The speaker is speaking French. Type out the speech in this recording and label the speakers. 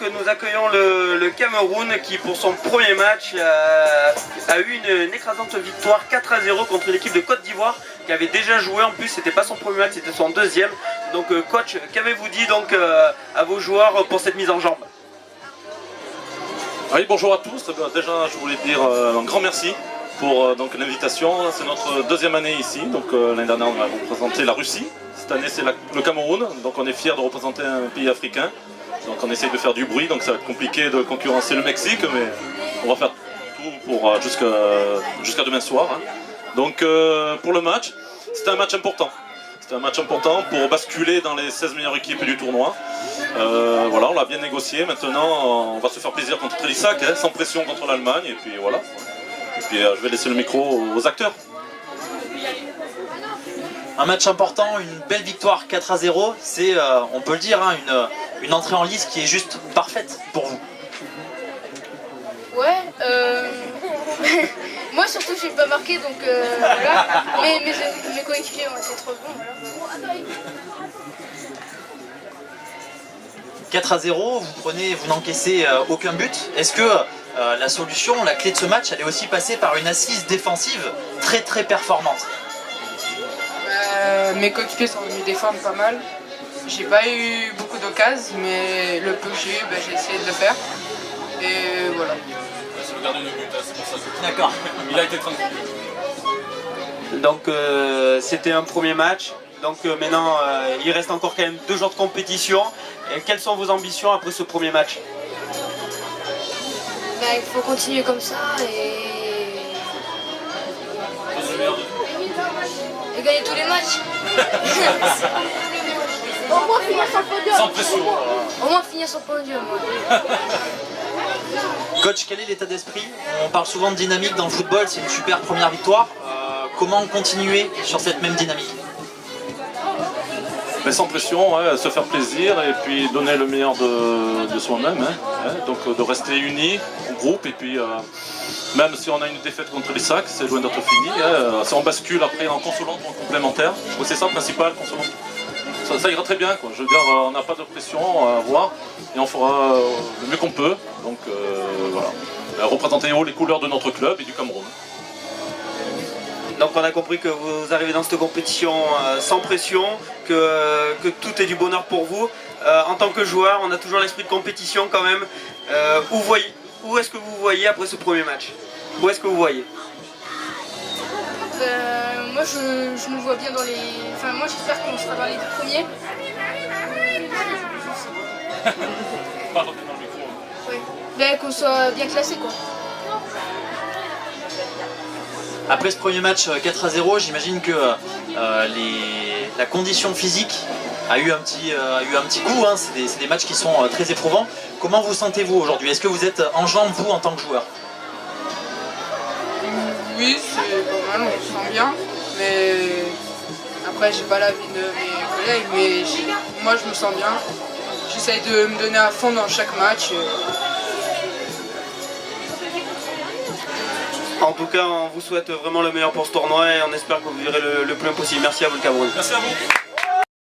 Speaker 1: nous accueillons le Cameroun qui pour son premier match a eu une écrasante victoire 4-0 contre l'équipe de Côte d'Ivoire qui avait déjà joué. En plus c'était pas son premier match, c'était son deuxième. Donc coach, qu'avez-vous dit donc à vos joueurs pour cette mise en jambe?
Speaker 2: Oui, bonjour à tous. Déjà je voulais dire un grand merci pour l'invitation. C'est notre deuxième année ici. L'année dernière on a représenté la Russie. Cette année c'est le Cameroun. Donc on est fiers de représenter un pays africain. Donc on essaye de faire du bruit, donc ça va être compliqué de concurrencer le Mexique, mais on va faire tout pour jusqu'à demain soir. Hein. Donc pour le match, c'était un match important. C'était un match important pour basculer dans les 16 meilleures équipes du tournoi. Voilà, on l'a bien négocié. Maintenant, on va se faire plaisir contre Trélissac, hein, sans pression contre l'Allemagne. Et puis voilà. Et puis je vais laisser le micro aux acteurs.
Speaker 3: Un match important, une belle victoire 4-0. C'est, on peut le dire, hein, une entrée en lice qui est juste parfaite pour vous.
Speaker 4: Ouais, moi surtout j'ai pas marqué donc voilà, mais mes coéquipiers ont été trop bons.
Speaker 3: 4-0, vous n'encaissez aucun but. Est-ce que la solution, la clé de ce match, elle est aussi passée par une assise défensive très très performante?
Speaker 5: Mes coéquipiers sont venus défendre pas mal. J'ai pas eu beaucoup d'occasions, mais le peu que j'ai eu, j'ai essayé de le faire. Et voilà.
Speaker 2: C'est le gardien de but, c'est pour ça.
Speaker 3: D'accord.
Speaker 2: Il a été tranquille.
Speaker 1: Donc c'était un premier match. Donc maintenant il reste encore quand même 2 jours de compétition. Et quelles sont vos ambitions après ce premier match?
Speaker 4: Il faut continuer comme ça et gagner tous les matchs. Au moins finir sur le podium.
Speaker 2: Sans pression.
Speaker 4: Au moins finir sur le podium.
Speaker 3: Coach, quel est l'état d'esprit? On parle souvent de dynamique dans le football, c'est une super première victoire. Comment continuer sur cette même dynamique?
Speaker 2: Mais sans pression, ouais, se faire plaisir et puis donner le meilleur de soi-même. Hein, donc de rester unis, en groupe, et puis même si on a une défaite contre les sacs, c'est loin d'être fini. Hein, si on bascule après en consolante ou en complémentaire, je crois que c'est ça le principal, consolante. Ça ira très bien, quoi. Je veux dire, on n'a pas de pression à avoir et on fera le mieux qu'on peut. Donc voilà, représenter haut les couleurs de notre club et du Cameroun.
Speaker 1: Donc on a compris que vous arrivez dans cette compétition sans pression, que tout est du bonheur pour vous. En tant que joueur, on a toujours l'esprit de compétition quand même. Où est-ce que vous voyez après ce premier match? Où est-ce que vous voyez?
Speaker 4: Moi je me vois bien dans les... Enfin moi j'espère qu'on sera dans les 2 premiers. Ouais. Qu'on soit bien classé quoi.
Speaker 3: Après ce premier match 4-0, j'imagine que la condition physique a eu un petit coup, hein. C'est des matchs qui sont très éprouvants. Comment vous sentez-vous aujourd'hui? Est-ce que vous êtes en jambes, vous, en tant que joueur?
Speaker 5: Oui, c'est pas mal, on se sent bien. Mais après, j'ai pas l'avis de mes collègues, mais moi je me sens bien. J'essaye de me donner à fond dans chaque match.
Speaker 1: En tout cas, on vous souhaite vraiment le meilleur pour ce tournoi et on espère que vous verrez le plus possible. Merci à vous le Cameroun.
Speaker 2: Merci à vous.